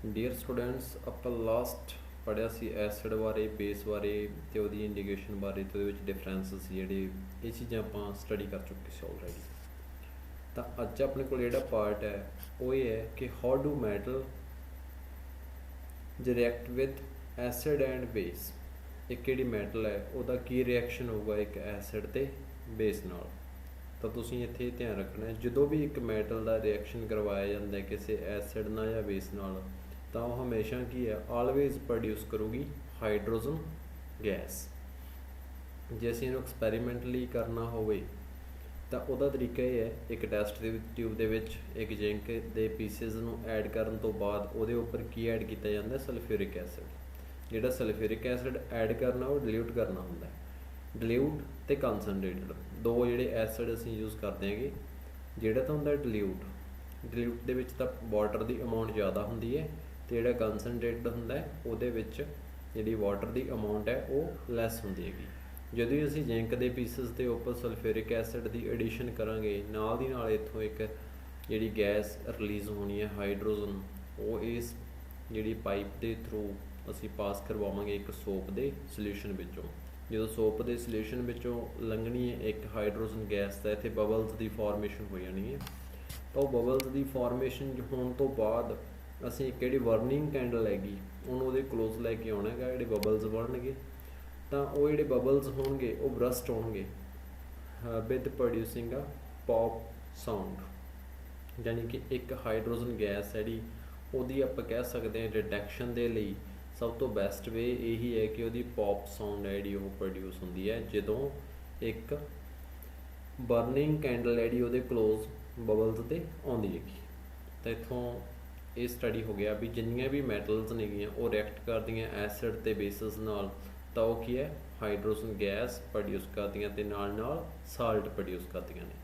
Dear students, ਆਪਾਂ last ਪੜ੍ਹਿਆ ਸੀ acid ਬਾਰੇ, ਬੇਸ ਬਾਰੇ ਅਤੇ ਉਹਦੀ ਇੰਡੀਕੇਸ਼ਨ ਬਾਰੇ, ਅਤੇ ਉਹਦੇ ਵਿੱਚ ਡਿਫਰੈਂਸਿਸ ਜਿਹੜੇ ਇਹ ਚੀਜ਼ਾਂ ਆਪਾਂ ਸਟੱਡੀ ਕਰ ਚੁੱਕੇ ਸੀ ਆਲਰੇਡੀ। ਤਾਂ ਅੱਜ ਆਪਣੇ ਕੋਲ ਜਿਹੜਾ ਪਾਰਟ ਹੈ ਉਹ ਇਹ ਹੈ ਕਿ how do metal react with acid and base. ਇੱਕ ਜਿਹੜੀ ਮੈਟਲ ਹੈ ਉਹਦਾ ਕੀ ਰਿਐਕਸ਼ਨ ਹੋਊਗਾ ਇੱਕ ਐਸਿਡ ਅਤੇ ਬੇਸ ਨਾਲ। ਤਾਂ ਤੁਸੀਂ ਇੱਥੇ ਧਿਆਨ ਰੱਖਣਾ, ਜਦੋਂ ਵੀ ਇੱਕ ਮੈਟਲ ਦਾ ਰਿਐਕਸ਼ਨ ਕਰਵਾਇਆ ਜਾਂਦਾ ਕਿਸੇ ਐਸਿਡ ਨਾਲ ਜਾਂ ਬੇਸ ਨਾਲ, ਤਾਂ ਉਹ ਹਮੇਸ਼ਾ ਕੀ ਹੈ, ਆਲਵੇਜ਼ ਪ੍ਰੋਡਿਊਸ ਕਰੂਗੀ ਹਾਈਡਰੋਜਨ ਗੈਸ। ਜੇ ਅਸੀਂ ਇਹਨੂੰ ਐਕਸਪੈਰੀਮੈਂਟਲੀ ਕਰਨਾ ਹੋਵੇ ਤਾਂ ਉਹਦਾ ਤਰੀਕਾ ਇਹ ਹੈ, ਇੱਕ ਟੈਸਟ ਦੇ ਟਿਊਬ ਦੇ ਵਿੱਚ ਇੱਕ ਜ਼ਿੰਕ ਦੇ ਪੀਸਿਸ ਨੂੰ ਐਡ ਕਰਨ ਤੋਂ ਬਾਅਦ ਉਹਦੇ ਉੱਪਰ ਕੀ ਐਡ ਕੀਤਾ ਜਾਂਦਾ, ਸਲਫਿਊਰਿਕ ਐਸਿਡ। ਜਿਹੜਾ ਸਲਫਿਊਰਿਕ ਐਸਿਡ ਐਡ ਕਰਨਾ ਉਹ ਡਿਲਿਊਟ ਕਰਨਾ ਹੁੰਦਾ। ਡਿਲਿਊਟ ਅਤੇ ਕੰਸਨਟਰੇਟਡ ਦੋ ਜਿਹੜੇ ਐਸਿਡ ਅਸੀਂ ਯੂਜ਼ ਕਰਦੇ ਹੈਗੇ। ਜਿਹੜਾ ਤਾਂ ਹੁੰਦਾ ਡਿਲਿਊਟ ਦੇ ਵਿੱਚ ਤਾਂ ਵਾਟਰ ਦੀ ਅਮਾਊਂਟ ਜ਼ਿਆਦਾ ਹੁੰਦੀ ਹੈ, ਅਤੇ ਜਿਹੜਾ ਕੰਸਨਟਰੇਟਡ ਹੁੰਦਾ ਉਹਦੇ ਵਿੱਚ ਜਿਹੜੀ ਵਾਟਰ ਦੀ ਅਮਾਊਂਟ ਹੈ ਉਹ ਲੈਸ ਹੁੰਦੀ ਹੈਗੀ। ਜਦੋਂ ਅਸੀਂ ਜ਼ਿੰਕ ਦੇ ਪੀਸਿਸ ਦੇ ਉੱਪਰ ਸਲਫਿਊਰਿਕ ਐਸਿਡ ਦੀ ਐਡੀਸ਼ਨ ਕਰਾਂਗੇ, ਨਾਲ ਦੀ ਨਾਲ ਇੱਥੋਂ ਇੱਕ ਜਿਹੜੀ ਗੈਸ ਰਿਲੀਜ਼ ਹੋਣੀ ਹੈ ਹਾਈਡਰੋਜਨ, ਉਹ ਇਸ ਜਿਹੜੀ ਪਾਈਪ ਦੇ ਥਰੂ ਅਸੀਂ ਪਾਸ ਕਰਵਾਵਾਂਗੇ ਇੱਕ ਸੋਪ ਦੇ ਸੋਲਿਊਸ਼ਨ ਵਿੱਚੋਂ। ਜਦੋਂ ਸੋਪ ਦੇ ਸੋਲਿਊਸ਼ਨ ਵਿੱਚੋਂ ਲੰਘਣੀ ਹੈ ਇੱਕ ਹਾਈਡਰੋਜਨ ਗੈਸ, ਤਾਂ ਇੱਥੇ ਬਬਲਸ ਦੀ ਫਾਰਮੇਸ਼ਨ ਹੋ ਜਾਣੀ ਹੈ। ਤਾਂ ਉਹ ਬਬਲਸ ਦੀ ਫਾਰਮੇਸ਼ਨ ਹੋਣ ਤੋਂ ਬਾਅਦ ਅਸੀਂ ਇੱਕ ਜਿਹੜੀ ਬਰਨਿੰਗ ਕੈਂਡਲ ਹੈਗੀ ਉਹਨੂੰ ਉਹਦੇ ਕਲੋਜ਼ ਲੈ ਕੇ ਆਉਣਾ ਹੈਗਾ। ਜਿਹੜੇ ਬਬਲਸ ਬਣਨਗੇ ਤਾਂ ਉਹ ਜਿਹੜੇ ਬਬਲਸ ਹੋਣਗੇ ਉਹ ਬਰਸਟ ਹੋਣਗੇ with producing a pop sound. ਯਾਨੀ ਕਿ ਇੱਕ ਹਾਈਡਰੋਜਨ ਗੈਸ ਜਿਹੜੀ ਉਹਦੀ ਆਪਾਂ ਕਹਿ ਸਕਦੇ ਹਾਂ ਡਿਟੈਕਸ਼ਨ ਦੇ ਲਈ ਸਭ ਤੋਂ ਬੈਸਟ ਵੇ ਇਹੀ ਹੈ ਕਿ ਉਹਦੀ ਪੌਪ ਸਾਊਂਡ ਹੈ ਜਿਹੜੀ ਉਹ ਪ੍ਰੋਡਿਊਸ ਹੁੰਦੀ ਹੈ ਜਦੋਂ ਇੱਕ ਬਰਨਿੰਗ ਕੈਂਡਲ ਜਿਹੜੀ ਉਹਦੇ ਕਲੋਜ਼ ਬਬਲਸ 'ਤੇ ਆਉਂਦੀ ਹੈਗੀ। ਤਾਂ ਇੱਥੋਂ ਇਹ ਸਟੱਡੀ ਹੋ ਗਿਆ ਵੀ ਜਿੰਨੀਆਂ ਵੀ ਮੈਟਲਸ ਨੇਗੀਆਂ ਉਹ ਰਿਐਕਟ ਕਰਦੀਆਂ ਐਸਿਡ ਅਤੇ ਬੇਸਿਸ ਨਾਲ, ਤਾਂ ਉਹ ਕੀ ਹੈ, ਹਾਈਡਰੋਜਨ ਗੈਸ ਪ੍ਰੋਡਿਊਸ ਕਰਦੀਆਂ ਅਤੇ ਨਾਲ ਨਾਲ ਸਾਲਟ ਪ੍ਰੋਡਿਊਸ ਕਰਦੀਆਂ ਨੇ।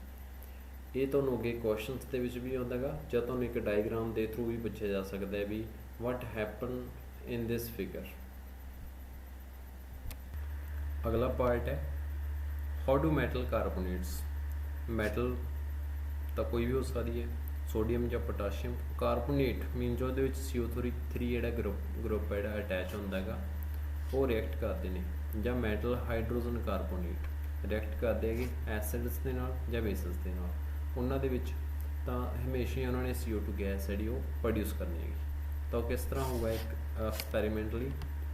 ਇਹ ਤੁਹਾਨੂੰ ਅੱਗੇ ਕੁਐਸਚਨਸ ਦੇ ਵਿੱਚ ਵੀ ਆਉਂਦਾ ਗਾ, ਜਾਂ ਤੁਹਾਨੂੰ ਇੱਕ ਡਾਇਗਰਾਮ ਦੇ ਥਰੂ ਵੀ ਪੁੱਛਿਆ ਜਾ ਸਕਦਾ ਹੈ ਵੀ what happen in this figure। ਅਗਲਾ ਪਾਰਟ ਹੈ how do metal carbonates। Metal ਤਾਂ ਕੋਈ ਵੀ ਹੋ ਸਕਦੀ ਹੈ, ਸੋਡੀਅਮ ਜਾਂ ਪੋਟਾਸ਼ੀਅਮ। ਕਾਰਬੋਨੇਟ ਮੀਨ ਜੋ ਉਹਦੇ ਵਿੱਚ CO3 ਜਿਹੜਾ ਗਰੁੱਪ ਹੈ ਜਿਹੜਾ ਅਟੈਚ ਹੁੰਦਾ ਹੈਗਾ, ਉਹ ਰਿਐਕਟ ਕਰਦੇ ਨੇ। ਜਾਂ ਮੈਟਲ ਹਾਈਡਰੋਜਨ ਕਾਰਬੋਨੇਟ ਰਿਐਕਟ ਕਰਦੇ ਹੈਗੇ ਐਸਿਡਸ ਦੇ ਨਾਲ ਜਾਂ ਬੇਸਿਸ ਦੇ ਨਾਲ। ਉਹਨਾਂ ਦੇ ਵਿੱਚ ਤਾਂ ਹਮੇਸ਼ਾ ਹੀ ਉਹਨਾਂ ਨੇ CO2 ਗੈਸ ਜਿਹੜੀ ਉਹ ਪ੍ਰੋਡਿਊਸ ਕਰਨੀ ਹੈਗੀ। ਤਾਂ ਉਹ ਕਿਸ ਤਰ੍ਹਾਂ ਹੋਊਗਾ ਇੱਕ ਐਕਸਪੈਰੀਮੈਂਟਲੀ,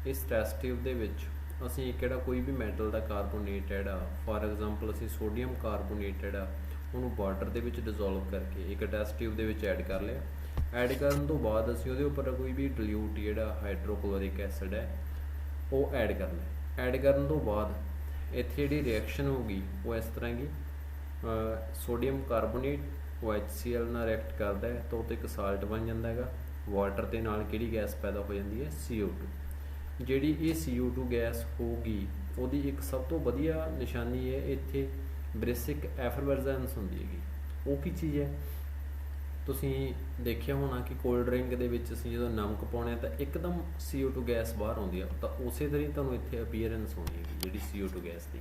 ਇਸ ਟੈਸਟ ਟਿਊਬ ਦੇ ਵਿੱਚ ਅਸੀਂ ਇੱਕ ਜਿਹੜਾ ਕੋਈ ਵੀ ਮੈਟਲ ਦਾ ਕਾਰਬੋਨੇਟ ਜਿਹੜਾ, ਫਾਰ ਐਗਜ਼ਾਮਪਲ ਅਸੀਂ ਸੋਡੀਅਮ ਕਾਰਬੋਨੇਟ ਜਿਹੜਾ ਉਹਨੂੰ ਵਾਟਰ ਦੇ ਵਿੱਚ ਡਿਜ਼ੋਲਵ ਕਰਕੇ ਇੱਕ ਟੈਸਟ ਟਿਊਬ ਦੇ ਵਿੱਚ ਐਡ ਕਰ ਲਿਆ। ਐਡ ਕਰਨ ਤੋਂ ਬਾਅਦ ਅਸੀਂ ਉਹਦੇ ਉੱਪਰ ਕੋਈ ਵੀ ਡਿਲਿਊਟ ਜਿਹੜਾ ਹਾਈਡਰੋਕਲੋਰਿਕ ਐਸਿਡ ਹੈ ਉਹ ਐਡ ਕਰਨਾ। ਐਡ ਕਰਨ ਤੋਂ ਬਾਅਦ ਇੱਥੇ ਜਿਹੜੀ ਰਿਐਕਸ਼ਨ ਹੋਊਗੀ ਉਹ ਇਸ ਤਰ੍ਹਾਂ ਦੀ, ਸੋਡੀਅਮ ਕਾਰਬੋਨੇਟ ਉਹ HCl ਨਾਲ ਰਿਐਕਟ ਕਰਦਾ ਹੈ ਤਾਂ ਉਹ ਤੋਂ ਇੱਕ ਸਾਲਟ ਬਣ ਜਾਂਦਾ ਹੈਗਾ। ਵਾਟਰ ਦੇ ਨਾਲ ਕਿਹੜੀ ਗੈਸ ਪੈਦਾ ਹੋ ਜਾਂਦੀ ਹੈ, CO2। ਜਿਹੜੀ ਇਹ CO2 ਗੈਸ ਹੋਊਗੀ ਉਹਦੀ ਇੱਕ ਸਭ ਤੋਂ ਵਧੀਆ ਨਿਸ਼ਾਨੀ ਹੈ ਇੱਥੇ ਬ੍ਰਿਸਿਕ ਐਫਰਵਰਜੈਂਸ ਹੁੰਦੀ ਹੈਗੀ। ਉਹ ਕੀ ਚੀਜ਼ ਹੈ, ਤੁਸੀਂ ਦੇਖਿਆ ਹੋਣਾ ਕਿ ਕੋਲਡ ਡਰਿੰਕ ਦੇ ਵਿੱਚ ਅਸੀਂ ਜਦੋਂ ਨਮਕ ਪਾਉਂਦੇ ਤਾਂ ਇੱਕਦਮ CO2 ਗੈਸ ਬਾਹਰ ਆਉਂਦੀ ਆ, ਤਾਂ ਉਸੇ ਤਰ੍ਹਾਂ ਹੀ ਤੁਹਾਨੂੰ ਇੱਥੇ ਅਪੀਅਰੈਂਸ ਹੋਣੀ ਹੈਗੀ ਜਿਹੜੀ CO2 ਗੈਸ ਦੀ।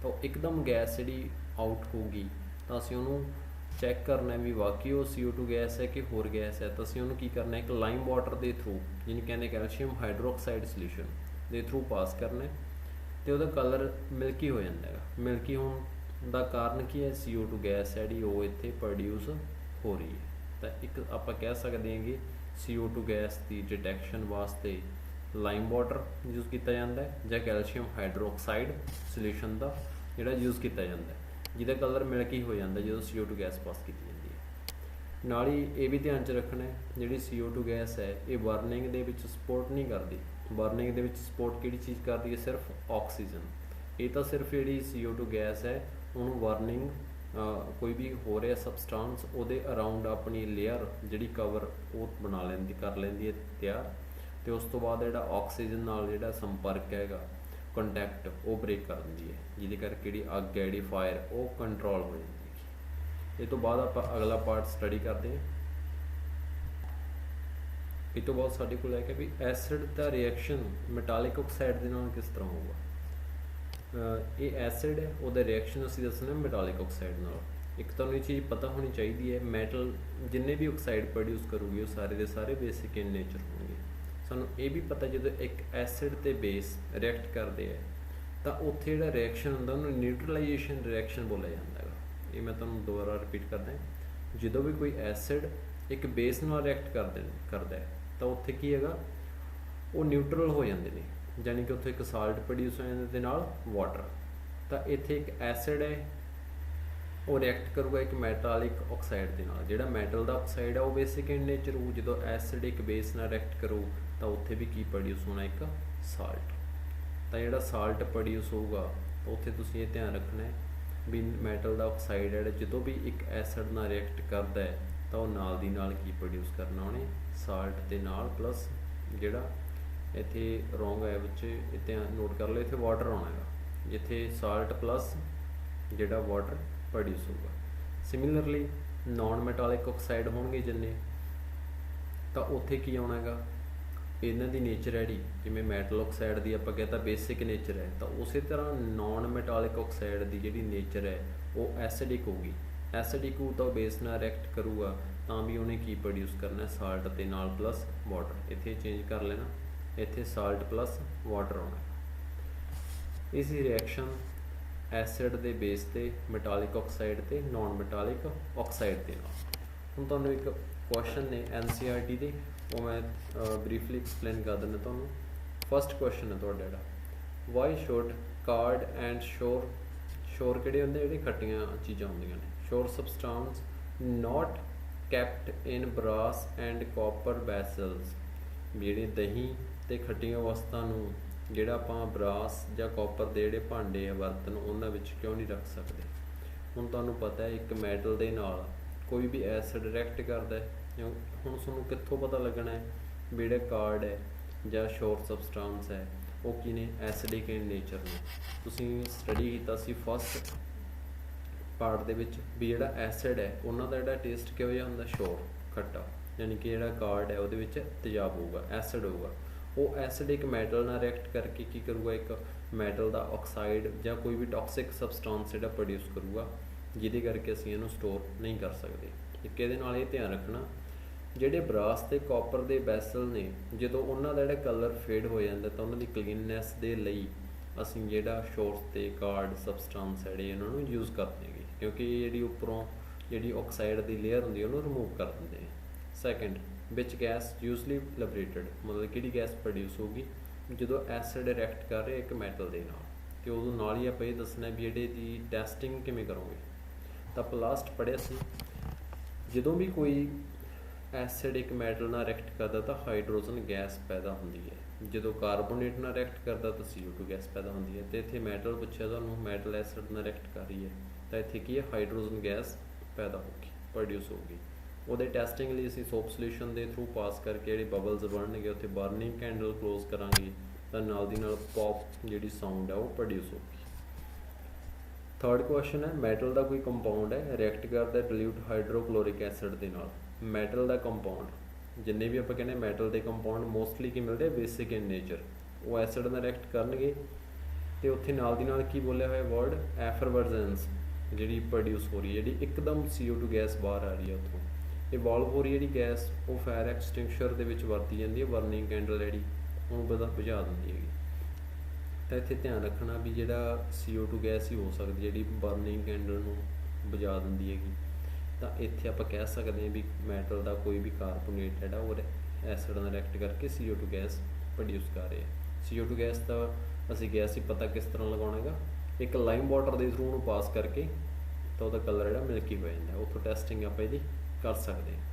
ਤਾਂ ਇੱਕਦਮ ਗੈਸ ਜਿਹੜੀ ਆਊਟ ਹੋਊਗੀ ਤਾਂ ਅਸੀਂ ਉਹਨੂੰ ਚੈੱਕ ਕਰਨਾ ਵੀ ਵਾਕਈ ਉਹ CO2 ਗੈਸ ਹੈ ਕਿ ਹੋਰ ਗੈਸ ਹੈ। ਤਾਂ ਅਸੀਂ ਉਹਨੂੰ ਕੀ ਕਰਨਾ, ਇੱਕ ਲਾਈਮ ਵਾਟਰ ਦੇ ਥਰੂ, ਜਿਹਨੂੰ ਕਹਿੰਦੇ ਕੈਲਸ਼ੀਅਮ ਹਾਈਡਰੋਕਸਾਈਡ ਸੋਲਿਊਸ਼ਨ ਦੇ ਥਰੂ ਪਾਸ ਕਰਨਾ, ਅਤੇ ਉਹਦਾ ਕਲਰ ਮਿਲਕੀ ਹੋ ਜਾਂਦਾ ਹੈਗਾ। ਮਿਲਕੀ ਹੋਣ ਦਾ ਕਾਰਨ ਕੀ ਹੈ, CO2 ਗੈਸ ਜਿਹੜੀ ਉਹ ਇੱਥੇ ਪ੍ਰੋਡਿਊਸ ਹੋ ਰਹੀ ਹੈ। ਤਾਂ ਇੱਕ ਆਪਾਂ ਕਹਿ ਸਕਦੇ ਹਾਂ ਕਿ CO2 ਗੈਸ ਦੀ ਡਿਟੈਕਸ਼ਨ ਵਾਸਤੇ ਲਾਈਮ ਵਾਟਰ ਯੂਜ਼ ਕੀਤਾ ਜਾਂਦਾ ਹੈ ਜਾਂ ਕੈਲਸ਼ੀਅਮ ਹਾਈਡਰੋਕਸਾਈਡ ਸੋਲਿਊਸ਼ਨ ਦਾ ਜਿਹੜਾ ਯੂਜ਼ ਕੀਤਾ ਜਾਂਦਾ ਹੈ, ਜਿਹਦਾ ਕਲਰ ਮਿਲਕੀ ਹੋ ਜਾਂਦਾ ਜਦੋਂ CO2 ਗੈਸ ਪਾਸ ਕੀਤੀ ਜਾਂਦੀ ਹੈ। ਨਾਲ ਹੀ ਇਹ ਵੀ ਧਿਆਨ 'ਚ ਰੱਖਣਾ ਜਿਹੜੀ CO2 ਗੈਸ ਹੈ ਇਹ ਬਰਨਿੰਗ ਦੇ ਵਿੱਚ ਸਪੋਰਟ ਨਹੀਂ ਕਰਦੀ। ਬਰਨਿੰਗ ਦੇ ਵਿੱਚ ਸਪੋਰਟ ਕਿਹੜੀ ਚੀਜ਼ ਕਰਦੀ ਹੈ, ਸਿਰਫ ਆਕਸੀਜਨ। ਇਹ ਤਾਂ ਸਿਰਫ ਜਿਹੜੀ CO2 ਗੈਸ ਹੈ ਉਹਨੂੰ ਬਰਨਿੰਗ ਕੋਈ ਵੀ ਹੋ ਰਿਹਾ ਸਬਸਟਾਂਸ ਉਹਦੇ ਅਰਾਊਂਡ ਆਪਣੀ ਲੇਅਰ ਜਿਹੜੀ ਕਵਰ ਉਹ ਕਰ ਲੈਂਦੀ ਹੈ ਤਿਆਰ, ਅਤੇ ਉਸ ਤੋਂ ਬਾਅਦ ਜਿਹੜਾ ਆਕਸੀਜਨ ਨਾਲ ਜਿਹੜਾ ਸੰਪਰਕ ਹੈਗਾ, ਕੰਟੈਕਟ, ਉਹ ਬ੍ਰੇਕ ਕਰ ਦਿੰਦੀ ਹੈ, ਜਿਹਦੇ ਕਰਕੇ ਜਿਹੜੀ ਅੱਗ ਹੈ ਜਿਹੜੀ ਫਾਇਰ ਉਹ ਕੰਟਰੋਲ ਹੋ ਜਾਂਦੀ ਹੈ। ਇਹ ਤੋਂ ਬਾਅਦ ਆਪਾਂ ਅਗਲਾ ਪਾਰਟ ਸਟੱਡੀ ਕਰਦੇ ਹਾਂ। ਇਹ ਤੋਂ ਬਾਅਦ ਸਾਡੇ ਕੋਲ ਹੈ ਕਿ ਵੀ ਐਸਿਡ ਦਾ ਰਿਐਕਸ਼ਨ ਮੈਟਾਲਿਕ ਆਕਸਾਈਡ ਦੇ ਨਾਲ ਕਿਸ ਤਰ੍ਹਾਂ ਹੋਊਗਾ। ਇਹ ਐਸਿਡ ਹੈ, ਉਹਦਾ ਰਿਐਕਸ਼ਨ ਅਸੀਂ ਦੱਸਣਾ ਮੈਟਾਲਿਕ ਆਕਸਾਈਡ ਨਾਲ। एक तो ये चीज़ पता होनी चाहिए है, मैटल जिन्ने भी ऑक्साइड प्रोड्यूस करूगी वो सारे के सारे बेसिक इन नेचर होंगे। सानू ये भी पता जो एक एसिड ते बेस रिएक्ट करते हैं तो उत्थे जो रिएक्शन होंदा उन्होंने न्यूट्रलाइजेशन रिएक्शन बोलिया जाता है। ये मैं तुहानू दोबारा रिपीट करदा, जो भी कोई एसिड एक बेस नाल रिएक्ट करदा है तो उत्थे की हैगा वो न्यूट्रल हो जाते हैं, यानी कि उत्थे एक साल्ट प्रोड्यूस हो जाते नाल वाटर। तो इत्थे एक एसिड है वो रिएक्ट करूगा एक मैटालिक ऑक्साइड के नाल, जिहड़ा मैटल का ऑक्साइड है वो बेसिक इन नेचर हो। जो एसिड एक बेस नाल रिएक्ट करू तो उत्थे भी की प्रोड्यूस होना एक साल्ट। तो जिहड़ा साल्ट प्रोड्यूस होगा तो उत्थे तुसीं ये ध्यान रखना है भी मैटल का ऑक्साइड है जो भी एक एसिड नाल रिएक्ट करता है तो नाल दी नाल की प्रोड्यूस करना उन्हें साल्ट के नाल प्लस जिहड़ा इत्थे रॉन्ग है बच्चे ध्यान नोट कर लो, इत्थे वाटर आना है, जिथे साल्ट प्लस जिहड़ा वाटर प्रोड्यूस होगा। सिमिलरली नॉन मैटालिक ऑक्साइड होंगे जिन्ने तो उत्थे की आना है इन्हां दी नेचर है जिवें मैटल ऑक्साइड की आपां कहता बेसिक नेचर है, तो उस तरह नॉन मैटालिक ऑक्साइड की जिहड़ी नेचर है वो एसिडिक होगी। एसिडिक हो तो बेस नाल रिएक्ट करूगा तो भी उन्हें की प्रोड्यूस करना साल्ट के नाल प्लस वाटर। इत्थे चेंज कर लेना, इत्थे साल्ट प्लस वाटर आना। इस रिएक्शन एसिड के बेस ते मैटालिक ऑक्साइड ते नॉन मैटालिक ऑक्साइड के नाल। हुण तुहानूं एक क्वेश्चन ने NCERT दे वो मैं ब्रीफली एक्सप्लेन कर दिंदा तुहानूं। फस्ट क्वेश्चन है तुहाडा जिहड़ा वाई शुड कार्ड एंड शोर शोर किहड़े हुंदे जिहड़े खट्टियां चीज़ां हुंदियां ने sour substance not kept in brass and copper vessels. जिहड़े दही ते खट्टियां वस्तां नूं जिहड़ा आपां ब्रास जां कॉपर दे जिहड़े भांडे आ बर्तन उन्हां विच क्यों नहीं रख सकते। हुण तुहानूं पता है एक मैटल दे नाल कोई भी एसिड रिएक्ट करदा है, हुण तुहानूं कित्थों पता लगना है भी जिहड़ा कार्ड है जां शोर सबसटांस है वो की ने एसिडिक इन नेचर ने। तुसीं स्टडी कीता सी फस्ट पार्ट दे विच भी जिहड़ा एसिड है उन्हां दा जिहड़ा टेस्ट किहो जिहा हुंदा शोर खट्टा, यानी कि जिहड़ा कार्ड है उहदे विच तेजाब होगा एसिड होगा। वो एसिड एक मैटल नाल रिएक्ट करके की करूगा एक मैटल का ऑक्साइड या कोई भी टॉक्सिक सबसटांस जिहड़ा प्रोड्यूस करूगा जिहदे करके असीं इहनूं स्टोर नहीं कर सकते। एक इहदे नाल इह ध्यान रखना जिहड़े ब्रास ते कॉपर दे वैसल ने जदों उन्हां दा जिहड़ा कलर फेड हो जाता तो उन्हां दी क्लीननैस दे लई असीं जिहड़ा शोर्स ते कार्ड सबसटांस जिहड़े इन्हां नूं यूज़ करदे हैं, क्योंकि जिहड़ी उपरों जिहड़ी ऑक्साइड की लेयर हुंदी है उहनूं रिमूव कर दिंदे हैं। Second which gas usually liberated मतलब कि गैस प्रोड्यूस होगी जो एसिड रिएक्ट कर रहे एक मैटल के नाल, तो उदों नाल ही आपां दसना भी जिहड़े दी टैसटिंग किवें करोगे। तो आप लास्ट पढ़िया सी जो भी कोई एसिड एक मैटल नाल रिएक्ट करता तो हाइड्रोजन गैस पैदा होती है, जो कार्बोनेट नाल रिएक्ट करता तो CO2 गैस पैदा होती है। तो इत्थे मैटल पूछा तुहानूं मैटल एसिड नाल रिएक्ट कर रही है तो इत्थे की है हाइड्रोजन गैस पैदा होगी प्रोड्यूस होगी। वो टैसटिंग लिए असीं सोप सोल्यूशन के थ्रू पास करके जो बबल्स बनणगे उत्थे बर्निंग कैंडल क्लोज करांगे तो नाल दी नाल पॉप जी साउंड है वो प्रोड्यूस होगी। थर्ड क्वेश्चन है मैटल का कोई कंपाउंड है रिएक्ट करता डिल्यूट हाइड्रोक्लोरिक एसिड के नाल। मैटल का कंपाउंड जिन्ने भी आप कहने मैटल के कंपाउंड मोस्टली की मिलते बेसिक इन नेचर वो एसिड नाल रिएक्ट करनगे तो उत्थे नाल दी नाल की बोलिया होया वर्ड एफरवर्जेंस जी प्रोड्यूस हो रही है, जी एकदम CO2 गैस बाहर आ रही है उत्थों इवॉल्व हो रही है जी गैस वो फायर एक्सटिंगशर के वरती जाती है बर्निंग कैंडल जी उन्होंने बुझा दी है। तो इत्थे ध्यान रखना भी जिहड़ा CO2 गैस ही हो सकती है जी बर्निंग कैंडल नूं बुझा दी हैगी। तो इत्थे आप कह सकते हैं भी मैटल का कोई भी कार्बोनेट है वो एसिड नाल रिएक्ट करके CO2 गैस प्रोड्यूस कर रहे हैं। CO2 गैस का असीं गैस ही पता किस तरह लगाना है, एक लाइम वाटर के थ्रू उन्होंने पास करके तो वह कलर जो मिल्की हो जाता है, उतों टैसटिंग आप इसकी कर सकते हैं।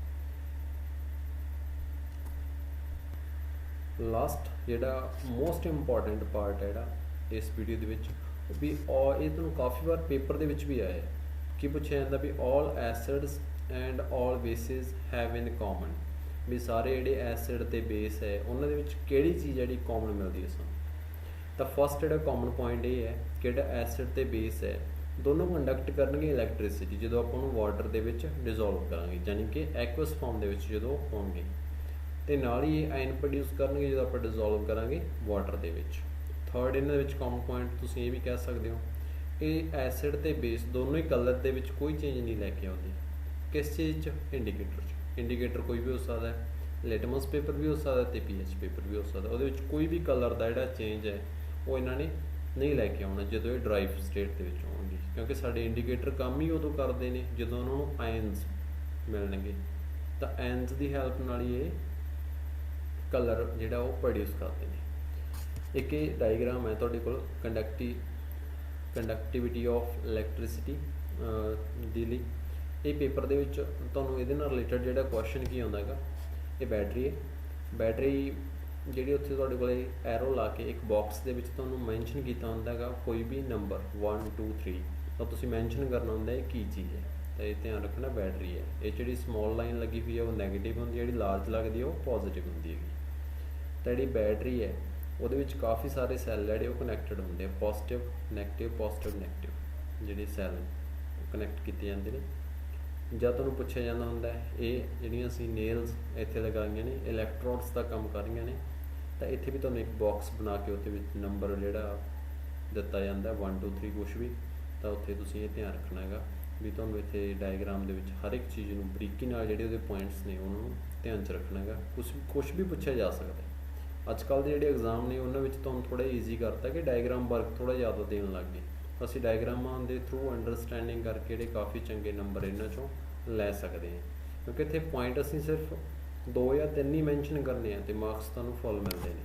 लास्ट जिहड़ा मोस्ट इंपॉर्टेंट पार्ट है जिहड़ा इस वीडियो दे विच भी और ये तुहानूं काफ़ी बार पेपर दे विच भी आया कि पूछा जाता भी all acids and all basis have in common भी सारे जिहड़े एसिड ते बेस है उन्हां दे विच किहड़ी चीज़ जिहड़ी कॉमन मिलती है सानूं। तो फस्ट जिहड़ा कॉमन पॉइंट ये है कि जिहड़ा एसिड ते बेस है दोनों कंडक्ट करनगे इलैक्ट्रिसिटी जो आप वाटर के डिजोल्व करांगे यानी कि एक्वस फॉर्म के जो होंगे तो नाल ही आयन प्रोड्यूस करनगे जो आप डिजोल्व करांगे वाटर के। थर्ड इन्हां दे विच कॉमन पॉइंट तुसीं ये भी कह सकते हो ਇਹ ਐਸਿਡ ਤੇ ਬੇਸ ਦੋਨੋਂ ਹੀ ਕਲਰ ਦੇ ਵਿੱਚ ਕੋਈ ਚੇਂਜ ਨਹੀਂ ਲੈ ਕੇ ਆਉਂਦੀ। ਕਿਸ ਚੀਜ਼ 'ਚ? ਇੰਡੀਕੇਟਰ 'ਚ। ਇੰਡੀਕੇਟਰ ਕੋਈ ਵੀ ਹੋ ਸਕਦਾ ਹੈ, ਲਿਟਮਸ ਪੇਪਰ ਵੀ ਹੋ ਸਕਦਾ ਤੇ ਪੀਐਚ ਪੇਪਰ ਵੀ ਹੋ ਸਕਦਾ। ਉਹਦੇ ਵਿੱਚ ਕੋਈ ਵੀ ਕਲਰ ਦਾ ਜਿਹੜਾ ਚੇਂਜ ਹੈ ਉਹ ਇਹਨਾਂ ਨੇ ਨਹੀਂ ਲੈ ਕੇ ਆਉਣਾ ਜਦੋਂ ਇਹ ਡਰਾਈ ਸਟੇਟ ਦੇ ਵਿੱਚ ਆਉਣਗੇ, ਕਿਉਂਕਿ ਸਾਡੇ ਇੰਡੀਕੇਟਰ ਕੰਮ ਹੀ ਉਦੋਂ ਕਰਦੇ ਨੇ ਜਦੋਂ ਉਹਨਾਂ ਨੂੰ ਆਇਨਸ ਮਿਲਣਗੇ। ਤਾਂ ਆਇਨਸ ਦੀ ਹੈਲਪ ਨਾਲ ਹੀ ਇਹ ਕਲਰ ਜਿਹੜਾ ਉਹ ਪ੍ਰੋਡਿਊਸ ਕਰਦੇ ਨੇ। ਇੱਕ ਇਹ ਡਾਇਗਰਾਮ ਹੈ ਤੁਹਾਡੇ ਕੋਲ ਕੰਡਕਟਿਵਿਟੀ ਆਫ ਇਲੈਕਟ੍ਰਿਸਿਟੀ ਦੇ ਲਈ। ਇਹ ਪੇਪਰ ਦੇ ਵਿੱਚ ਤੁਹਾਨੂੰ ਇਹਦੇ ਨਾਲ ਰਿਲੇਟਡ ਜਿਹੜਾ ਕੁਐਸਚਨ ਕੀ ਆਉਂਦਾ ਹੈਗਾ, ਇਹ ਬੈਟਰੀ ਹੈ। ਬੈਟਰੀ ਜਿਹੜੀ ਉੱਥੇ ਤੁਹਾਡੇ ਕੋਲ ਐਰੋ ਲਾ ਕੇ ਇੱਕ ਬਾਕਸ ਦੇ ਵਿੱਚ ਤੁਹਾਨੂੰ ਮੈਂਸ਼ਨ ਕੀਤਾ ਹੁੰਦਾ ਹੈਗਾ ਕੋਈ ਵੀ ਨੰਬਰ 1 2 3, ਤਾਂ ਤੁਸੀਂ ਮੈਂਸ਼ਨ ਕਰਨਾ ਹੁੰਦਾ ਇਹ ਕੀ ਚੀਜ਼ ਹੈ। ਤਾਂ ਇਹ ਧਿਆਨ ਰੱਖਣਾ ਬੈਟਰੀ ਹੈ। ਇਹ ਜਿਹੜੀ ਸਮੋਲ ਲਾਈਨ ਲੱਗੀ ਹੋਈ ਹੈ ਉਹ ਨੈਗੇਟਿਵ ਹੁੰਦੀ ਹੈ, ਜਿਹੜੀ ਲਾਰਜ ਲੱਗਦੀ ਹੈ ਉਹ ਪੋਜ਼ੀਟਿਵ ਹੁੰਦੀ ਹੈਗੀ। ਤਾਂ ਜਿਹੜੀ ਬੈਟਰੀ ਹੈ ਉਹਦੇ ਵਿੱਚ ਕਾਫੀ ਸਾਰੇ ਸੈੱਲ ਜਿਹੜੇ ਉਹ ਕਨੈਕਟਡ ਹੁੰਦੇ ਆ, ਪੋਜ਼ੀਟਿਵ ਨੈਗੇਟਿਵ ਜਿਹੜੇ ਸੈੱਲ ਕਨੈਕਟ ਕੀਤੇ ਜਾਂਦੇ ਨੇ। ਜਦ ਤੁਹਾਨੂੰ ਪੁੱਛਿਆ ਜਾਂਦਾ ਹੁੰਦਾ ਇਹ ਜਿਹੜੀਆਂ ਅਸੀਂ ਨੇਲਸ ਇੱਥੇ ਲਗਾਈਆਂ ਨੇ ਇਲੈਕਟ੍ਰੋਡਸ ਦਾ ਕੰਮ ਕਰ ਰਹੀਆਂ ਨੇ, ਤਾਂ ਇੱਥੇ ਵੀ ਤੁਹਾਨੂੰ ਇੱਕ ਬਾਕਸ ਬਣਾ ਕੇ ਉਹਦੇ ਵਿੱਚ ਨੰਬਰ ਜਿਹੜਾ ਦਿੱਤਾ ਜਾਂਦਾ 1 2 3 ਕੁਛ ਵੀ। ਤਾਂ ਉੱਥੇ ਤੁਸੀਂ ਇਹ ਧਿਆਨ ਰੱਖਣਾ ਹੈਗਾ ਵੀ ਤੁਹਾਨੂੰ ਇੱਥੇ ਡਾਇਗਰਾਮ ਦੇ ਵਿੱਚ ਹਰ ਇੱਕ ਚੀਜ਼ ਨੂੰ ਬਰੀਕੀ ਨਾਲ ਜਿਹੜੇ ਉਹਦੇ ਪੁਆਇੰਟਸ ਨੇ ਉਹਨਾਂ ਨੂੰ ਧਿਆਨ 'ਚ ਰੱਖਣਾ ਹੈਗਾ। ਕੁਛ ਵੀ ਪੁੱਛਿਆ ਜਾ ਸਕਦਾ। ਅੱਜ ਕੱਲ੍ਹ ਦੇ ਜਿਹੜੇ ਐਗਜ਼ਾਮ ਨੇ ਉਹਨਾਂ ਵਿੱਚ ਤੁਹਾਨੂੰ ਥੋੜ੍ਹਾ ਈਜ਼ੀ ਕਰਤਾ ਕਿ ਡਾਇਗਰਾਮ ਵਰਕ ਥੋੜ੍ਹਾ ਜ਼ਿਆਦਾ ਦੇਣ ਲੱਗ ਗਏ। ਅਸੀਂ ਡਾਇਗਰਾਮਾਂ ਦੇ ਥਰੂ ਅੰਡਰਸਟੈਂਡਿੰਗ ਕਰਕੇ ਜਿਹੜੇ ਕਾਫੀ ਚੰਗੇ ਨੰਬਰ ਇਹਨਾਂ 'ਚੋਂ ਲੈ ਸਕਦੇ ਹਾਂ, ਕਿਉਂਕਿ ਇੱਥੇ ਪੁਆਇੰਟ ਅਸੀਂ ਸਿਰਫ 2 ਜਾਂ 3 ਹੀ ਮੈਂਸ਼ਨ ਕਰਨੇ ਆ ਅਤੇ ਮਾਰਕਸ ਤੁਹਾਨੂੰ ਫੁੱਲ ਮਿਲਦੇ ਨੇ।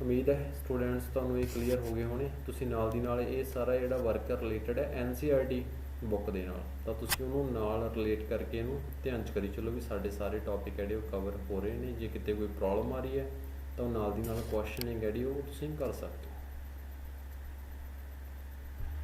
ਉਮੀਦ ਹੈ ਸਟੂਡੈਂਟਸ ਤੁਹਾਨੂੰ ਇਹ ਕਲੀਅਰ ਹੋ ਗਏ ਹੋਣੇ। ਤੁਸੀਂ ਨਾਲ ਦੀ ਨਾਲ ਇਹ ਸਾਰਾ ਜਿਹੜਾ ਵਰਕ ਰਿਲੇਟਡ ਹੈ NCERT ਬੁੱਕ ਦੇ ਨਾਲ, ਤਾਂ ਤੁਸੀਂ ਉਹਨੂੰ ਨਾਲ ਰਿਲੇਟ ਕਰਕੇ ਇਹਨੂੰ ਧਿਆਨ 'ਚ ਕਰੀ ਚਲੋ ਵੀ ਸਾਡੇ ਸਾਰੇ ਟੌਪਿਕ ਜਿਹੜੇ ਉਹ ਕਵਰ ਹੋ ਰਹੇ ਨੇ। ਜੇ ਕਿਤੇ ਕੋਈ ਪ੍ਰੋਬਲਮ ਆ ਰਹੀ ਹੈ ਤਾਂ ਉਹ ਨਾਲ ਦੀ ਨਾਲ ਕੁਐਸਚਨਿੰਗ ਜਿਹੜੀ ਉਹ ਤੁਸੀਂ ਕਰ ਸਕਦੇ ਹੋ।